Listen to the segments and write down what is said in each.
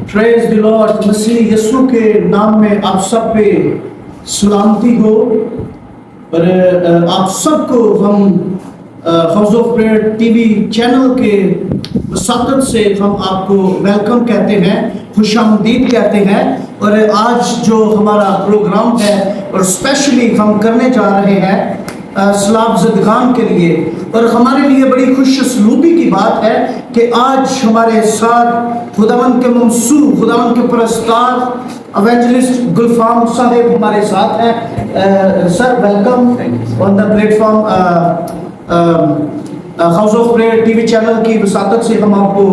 Praise the Lord. मसीह यीशु के नाम में आप सब पे सलामती हो। और आप सबको हम house of prayer TV channel के वसातत से हम आपको वेलकम कहते हैं, खुशामदीद कहते हैं। और आज जो हमारा प्रोग्राम है और स्पेशली हम करने जा रहे हैं सलाब ज़दगान के लिए, और हमारे लिए बड़ी खुशसलूबी की बात है कि आज हमारे साथ खुदावंद के ममसूह, खुदावंद के परस्तार एवेंजलिस्ट गुलफाम साहब हमारे साथ हैं। Sir welcome on the platform. House of prayer TV channel की वसातत से हम आपको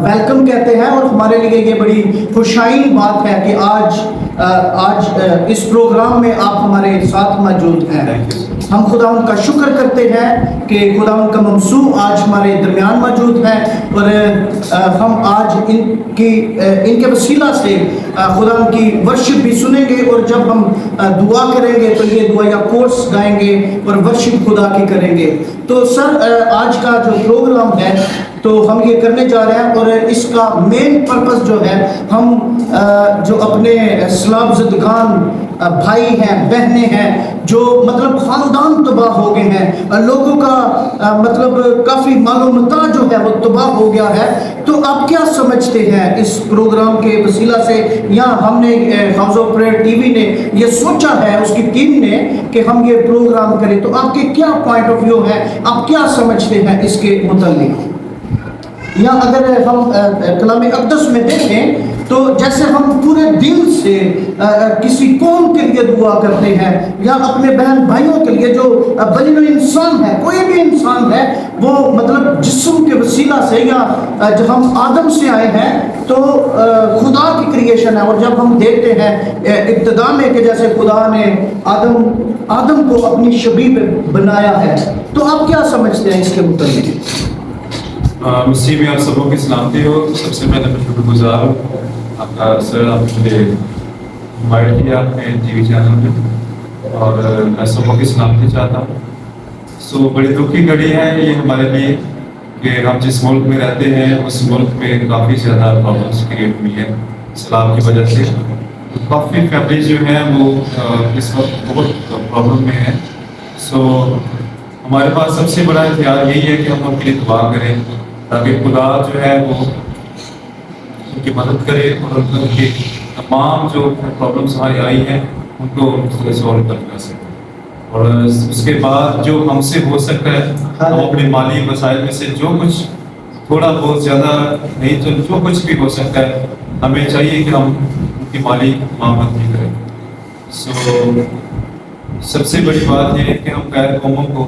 वेलकम कहते हैं, और हमारे लिए ये बड़ी खुशाइन बात है कि आज इस प्रोग्राम में आप हमारे साथ मौजूद हैं। हम खुदावंद का शुक्र करते हैं कि खुदावंद का ममसूह आज हमारे दरमियान मौजूद है, और हम आज इनके वसीला से खुदावंद की वर्शिप भी सुनेंगे। और जब हम दुआ करेंगे तो ये दुआ या कोर्स गाएंगे और वर्शिप खुदा की करेंगे। तो सर आज का जो प्रोग्राम है तो हम ये करने जा रहे हैं, और इसका मेन पर्पस जो है, हम जो अपने सलाब ज़दगान भाई हैं, बहनें हैं, जो मतलब ख़ानदान तबाह हो गए हैं, लोगों का मतलब काफ़ी मालूमता जो है वो तबाह हो गया है। तो आप क्या समझते हैं इस प्रोग्राम के वसीला से, या हमने हाउस ऑफ प्रेयर टीवी ने ये सोचा है, उसकी टीम ने, कि हम ये प्रोग्राम करें, तो आपके क्या पॉइंट ऑफ व्यू है, आप क्या समझते हैं इसके मुतालिक? या अगर हम कलाम अक़दस में देखें तो जैसे हम पूरे दिल से किसी कौम के लिए दुआ करते हैं, या अपने बहन भाइयों के लिए जो बने इंसान है, कोई भी इंसान है, वो मतलब जिस्म के वसीला से, या जब हम आदम से आए हैं तो खुदा की क्रिएशन है। और जब हम देखते हैं इब्तिदा में कि जैसे खुदा ने आदम को अपनी शबीह पे बनाया है, तो आप क्या समझते हैं इसके मुताबिक? मसीह में आप सबों की सलामती हो। सबसे पहले मैं शुक्रगुजार हूँ आपका सर, आपने इन्वाइट किया अपने टीवी चैनल में, और मैं सबों की सलामती चाहता हूँ। सो बड़ी दुख की घड़ी है ये हमारे लिए कि हम जिस मुल्क में रहते हैं उस मुल्क में काफ़ी ज़्यादा प्रॉब्लम्स क्रिएट हुई है सलाब की वजह से। काफ़ी फैमिली जो है वो इस वक्त बहुत प्रॉब्लम में है। सो हमारे पास सबसे बड़ा हथियार यही है कि हम उनके लिए दुआ करें, ताकि खुदा जो है वो उनकी मदद करे और उनकी तमाम जो प्रॉब्लम्स हमारी आई हैं उनको सॉल्व कर सकें। और उसके बाद जो हमसे हो सकता है, हम अपने माली वसाइल में से जो कुछ थोड़ा बहुत ज़्यादा नहीं तो जो कुछ भी हो सकता है, हमें चाहिए कि हम उनकी माली मदद भी करें। सो सबसे बड़ी बात यह है कि हम गैर कौमों को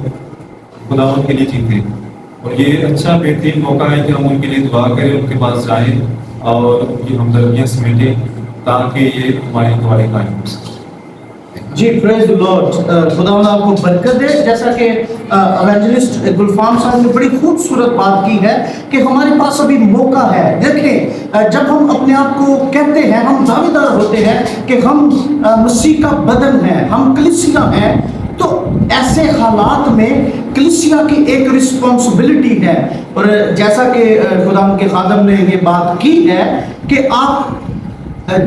खुदावंद के लिए जीते, और ये अच्छा बेहतरीन मौका है कि हम उनके लिए दुआ करें, उनके पास जाएं और उनकी हमदर्दियाँ समेटें, ताकि ये हमारी दुआएं कायम हो सकें। जी प्रेज द लॉर्ड। खुदावंद आपको बरकत दे। जैसा कि एवेंजलिस्ट गुलफाम साहब ने बड़ी खूबसूरत बात की है कि हमारे पास अभी मौका है। देखें, जब हम अपने आप को कहते हैं, हम दावेदार होते हैं कि हम मसीह का बदन हैं, हम कलीसिया हैं, तो ऐसे हालात में कलीसिया की एक रिस्पॉन्सिबिलिटी है। और जैसा कि खुदा के खादम ने ये बात की है कि आप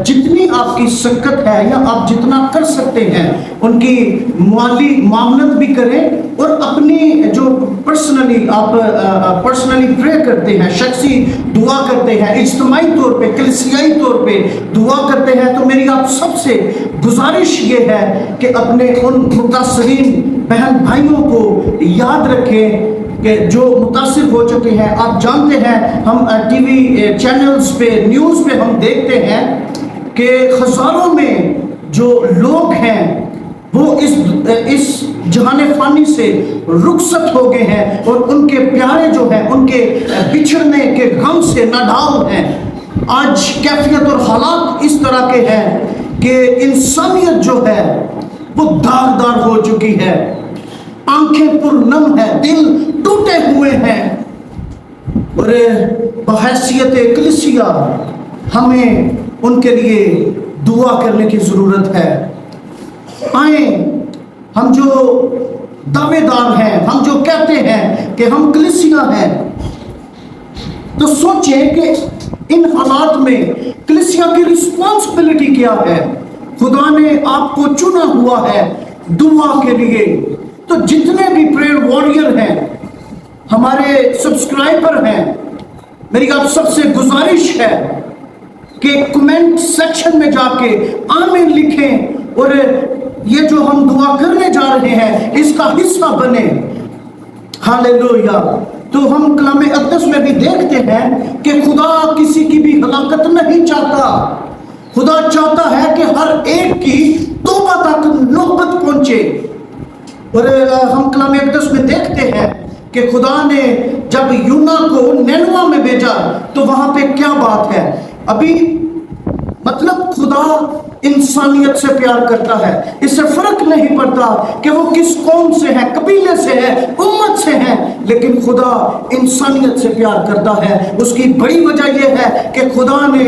जितनी आपकी सकत है, या आप जितना कर सकते हैं, उनकी माली मामलत भी करें, और अपनी जो पर्सनली प्रे करते हैं, शख्सी दुआ करते हैं, इज्तिमाई तौर पे, कलीसियाई तौर पे दुआ करते हैं, तो मेरी आप सबसे गुजारिश ये है कि अपने उन मुतासरीन बहन भाइयों को याद रखें कि जो मुतासिर हो चुके हैं। आप जानते हैं, हम टीवी चैनल्स पे, न्यूज़ पे हम देखते हैं कि हज़ारों में जो लोग हैं वो इस जहाने फ़ानी से रुखसत हो गए हैं, और उनके प्यारे जो हैं उनके बिछड़ने के गम से नाडाल हैं। आज कैफियत और हालात इस तरह के हैं कि इंसानियत जो है वो दागदार हो चुकी है, आंखें पुरनम है, दिल टूटे हुए हैं। और बहैसियत कलीसिया हमें उनके लिए दुआ करने की ज़रूरत है। आए, हम जो दावेदार हैं, हम जो कहते हैं कि हम कलीसिया हैं, तो सोचें कि इन हालात में कलीसिया की रिस्पॉन्सिबिलिटी क्या है? खुदा ने आपको चुना हुआ है दुआ के लिए। तो जितने भी प्रेयर वॉरियर हैं, हमारे सब्सक्राइबर हैं, मेरी आप सबसे गुजारिश है कि कमेंट सेक्शन में जाके आमीन लिखें और ये जो हम दुआ करने जा रहे हैं इसका हिस्सा बने। हालेलुया। तो हम कलाम अक़दस में भी देखते हैं कि खुदा किसी की भी हलाकत नहीं चाहता। खुदा चाहता है कि हर एक की तौबा तक नौबत पहुंचे। और हम कलाम अक़दस में देखते हैं कि खुदा ने जब यूना को नैनवा में भेजा तो वहां पे क्या बात है। अभी मतलब खुदा इंसानियत से प्यार करता है। इससे फर्क नहीं पड़ता कि वो किस कौम से है, कबीले से है, उम्मत से है, लेकिन खुदा इंसानियत से प्यार करता है। उसकी बड़ी वजह यह है कि खुदा ने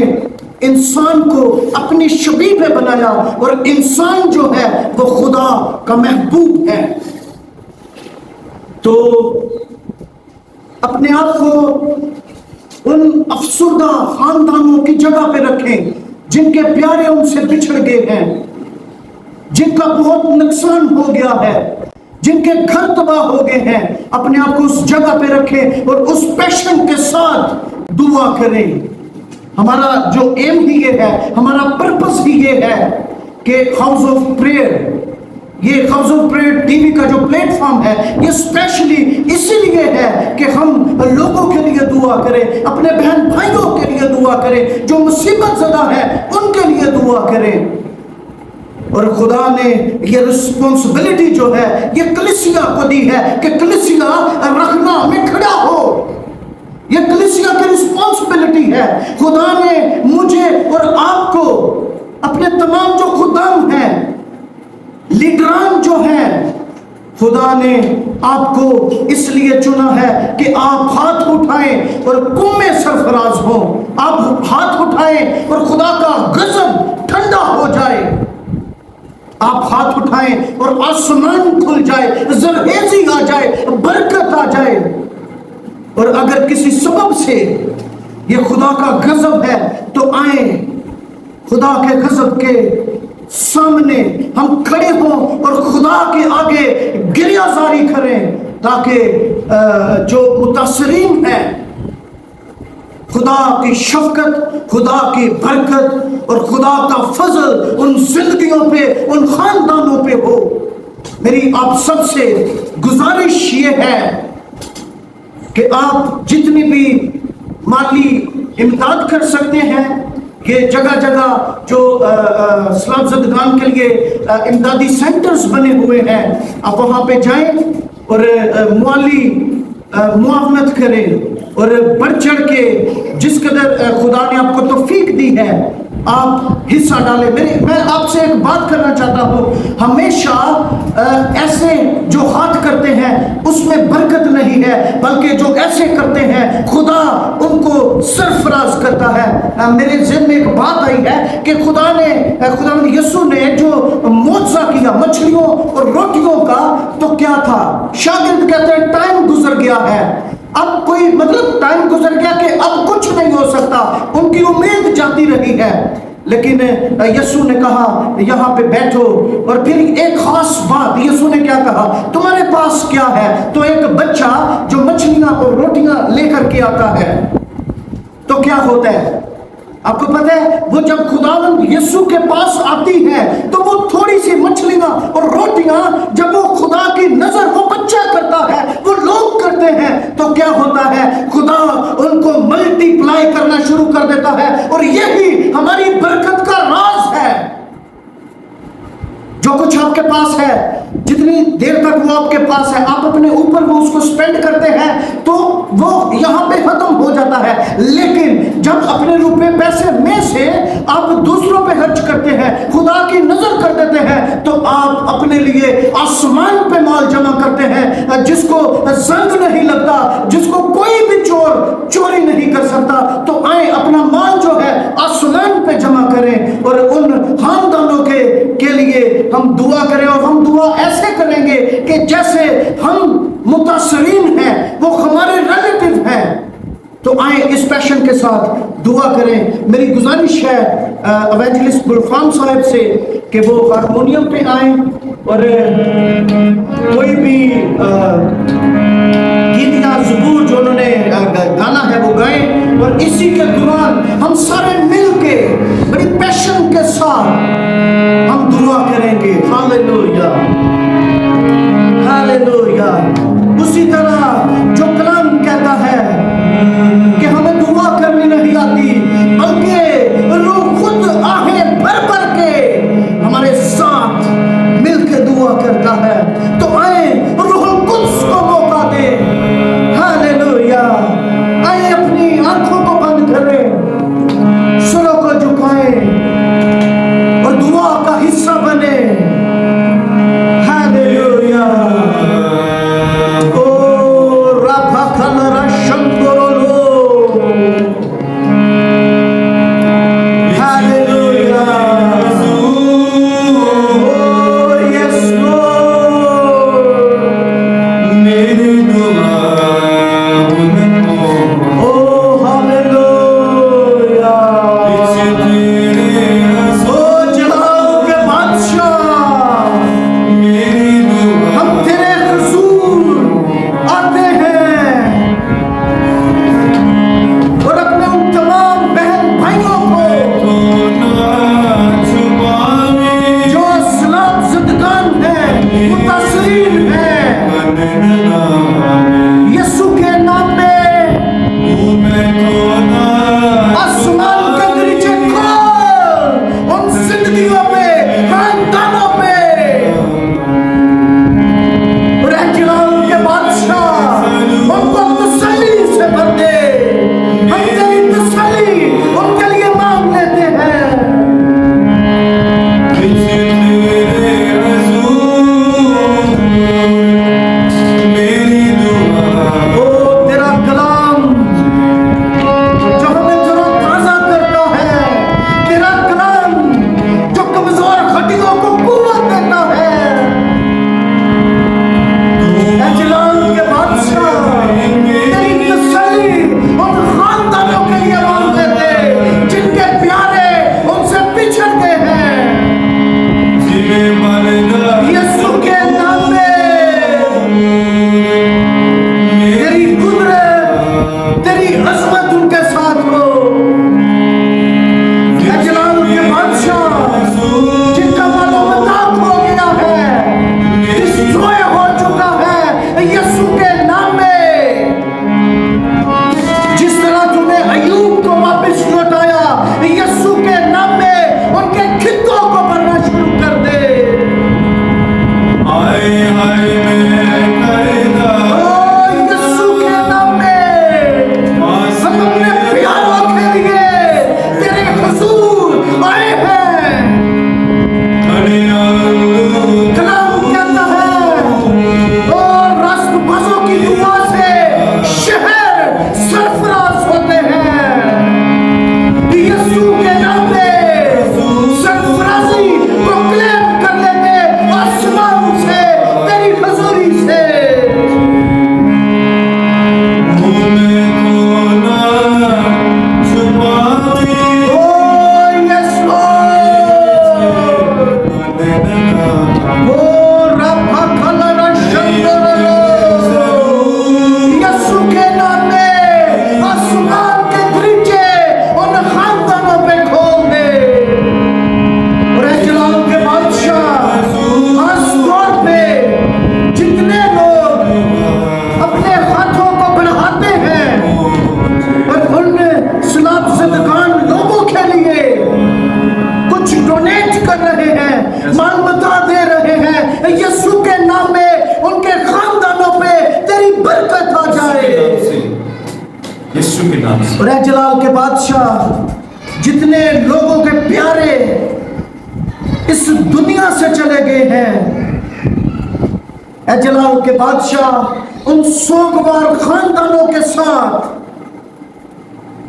इंसान को अपनी शबीह पे बनाया और इंसान जो है वो खुदा का महबूब है। तो अपने आप को उन अफसुर्दा खानदानों की जगह पे रखें जिनके प्यारे उनसे बिछड़ गए हैं, जिनका बहुत नुकसान हो गया है, जिनके घर तबाह हो गए हैं। अपने आप को उस जगह पे रखें और उस पैशन के साथ दुआ करें। हमारा जो एम ही ये है, हमारा पर्पस ही ये है कि हाउस ऑफ प्रेयर, ये हाउस ऑफ प्रेयर टीवी का जो प्लेटफॉर्म है ये स्पेशली इसीलिए है कि हम लोगों के लिए दुआ करें, अपने बहन भाइयों के लिए दुआ करें, जो मुसीबत ज़दा है उनके लिए दुआ करें। और खुदा ने ये रिस्पॉन्सिबिलिटी जो है ये कलीसिया को दी है कि कलीसिया रखना में खड़ा हो। ये कलीसिया की रिस्पॉन्सिबिलिटी है। खुदा ने मुझे और आपको, अपने तमाम जो खुदाम हैं, लीडरान जो हैं, खुदा ने आपको इसलिए चुना है कि आप हाथ उठाएं और कुम्मे सरफराज हो। आप हाथ उठाएं और खुदा का गजब ठंडा हो जाए। आप हाथ उठाएं और आसमान खुल जाए, जरहेजी आ जाए, बरकत आ जाए। और अगर किसी सबब से ये खुदा का गजब है तो आए खुदा के गजब के सामने हम खड़े हों और खुदा के आगे गिरियाजारी करें, ताकि जो मुतासरीन हैं खुदा की शफकत, खुदा की बरकत और खुदा का फजल उन जिंदगियों पे, उन खानदानों पे हो। मेरी आप सबसे गुजारिश ये है कि आप जितनी भी माली इमदाद कर सकते हैं, ये जगह जगह जो इस्लाम ज़दगान के लिए इमदादी सेंटर्स बने हुए हैं, आप वहाँ पे जाएं और माली मुआवनत करें और बढ़ चढ़ के जिस कदर खुदा ने आपको तौफीक दी है आप हिस्सा डालें। मैं आपसे एक बात करना चाहता हूँ, हमेशा ऐसे जो हाथ करते हैं उसमें बरकत नहीं है, बल्कि जो ऐसे करते हैं खुदा उनको सरफराज करता है। मेरे ज़हन में एक बात आई है कि खुदा ने यीशु ने जो मौजज़ा किया मछलियों और रोटियों का, तो क्या था? शागिर्द कहते हैं टाइम गुजर गया है, अब कोई मतलब टाइम गुजर गया कि अब कुछ नहीं हो सकता, उनकी उम्मीद जाती रही है। लेकिन यीशु ने कहा यहाँ पे बैठो, और फिर एक खास बात यीशु ने क्या कहा, तुम्हारे पास क्या है? तो एक बच्चा जो मछलियां और रोटियां लेकर के आता है, तो क्या होता है आपको पता है? वो जब खुदावंद यीशु के पास आती है तो वो थोड़ी सी मछलियां और रोटियां जब वो खुदा की नजर वो बच्चा करता है, वो लोग करते हैं, तो क्या होता है? खुदा उनको मल्टीप्लाई करना शुरू कर देता है। और यही हमारी बरकत का राज है। जो कुछ आपके पास है, जितनी देर तक वो आपके पास है, आप अपने ऊपर वो उसको स्पेंड करते हैं तो वो यहाँ पे खत्म हो जाता है। लेकिन जब अपने रुपए पैसे में से आप दूसरों पे खर्च करते हैं, खुदा की नजर कर देते हैं, तो आप अपने लिए आसमान पे माल जमा करते हैं, जिसको जंग नहीं लगता, जिसको कोई भी चोर चोरी नहीं कर सकता। तो आए अपना माल जो है आसमान पे जमा करें और उन खानदानों के लिए हम दुआ करें। और हम दुआ ऐसे करेंगे कि जैसे हम मुतासरीन हैं, वो हमारे रिलेटिव हैं। तो आए इस पैशन کے ساتھ دعا کریں. میری گزارش ہے ایونجلسٹ گلفام صاحب سے کہ وہ ہارمونیم پہ آئیں اور کوئی بھی گیت یا زبور جو انہوں نے گانا ہے وہ گائیں, اور اسی کے دوران ہم سارے مل کے بڑی پیشن کے ساتھ ہم دعا کریں گے. ہاللیلویا ہاللیلویا. اسی طرح جو کلام کہتا ہے کہ ہمیں دعا کرنی نہیں آتی بلکہ روح خود آہیں بھر بھر کے ہمارے ساتھ مل کے دعا کرتا ہے. تو آئیں روح القدس کو موقع دیں. ہاللیلویا. آئیں اپنی آنکھوں کو بند کریں, سروں کو جھکائیں اور دعا کا حصہ بنے. ہاللیلویا. اور اے جلال کے بادشاہ جتنے لوگوں کے پیارے اس دنیا سے چلے گئے ہیں، اے جلال کے بادشاہ ان سوگوار خاندانوں کے ساتھ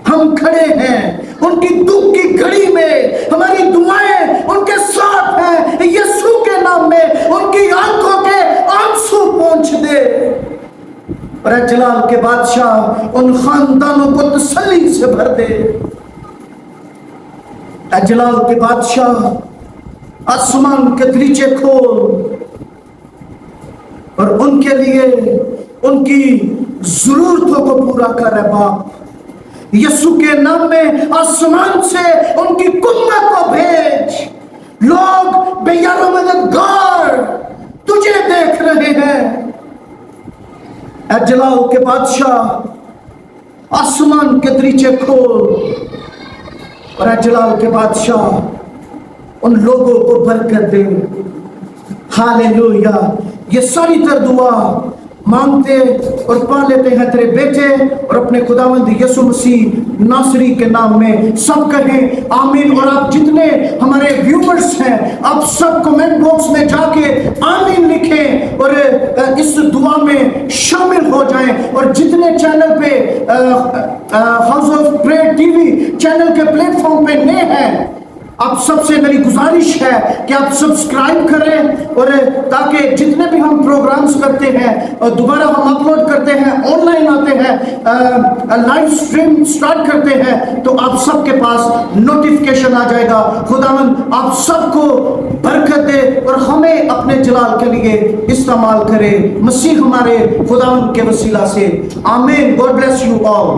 ہم کھڑے ہیں، ان کی دکھ کی گھڑی میں ہماری دعائیں ان کے ساتھ ہیں، یسوع کے نام میں ان کی آنکھوں کے آنسو پہنچ دے۔ और ऐ जलाल के बादशाह उन खानदानों को तसल्ली से भर दे। ऐ जलाल के बादशाह आसमान के दरीचे खोल और उनके लिए उनकी जरूरतों को पूरा कर है बाप। यीशु के नाम में आसमान से उनकी कुम्मा को भेज। लोग बेयारो मददगार तुझे देख रहे हैं। ऐ जलाल के बादशाह आसमान के दरीचे खोल और ऐ जलाल के बादशाह उन लोगों को बरकत दे। हालेलुया। ये सारी तर दुआ मांगते और पा लेते हैं तेरे बेटे और अपने खुदावंद यीशु मसीह नासरी के नाम में। सब कहें आमीन। और आप जितने हमारे व्यूअर्स हैं आप सब कमेंट बॉक्स में जाके आमीन लिखें और इस दुआ में शामिल हो जाएं। और जितने चैनल पे house of prayer TV channel के प्लेटफॉर्म पे नए हैं आप सबसे मेरी गुजारिश है कि आप सब्सक्राइब करें और ताकि जितने भी हम प्रोग्राम्स करते हैं और दोबारा हम अपलोड करते हैं, ऑनलाइन आते हैं, लाइव स्ट्रीम स्टार्ट करते हैं तो आप सबके पास नोटिफिकेशन आ जाएगा। खुदावंद आप सबको बरकत दे और हमें अपने जलाल के लिए इस्तेमाल करे। मसीह हमारे खुदावंद के वसीला से आमीन। God bless you all.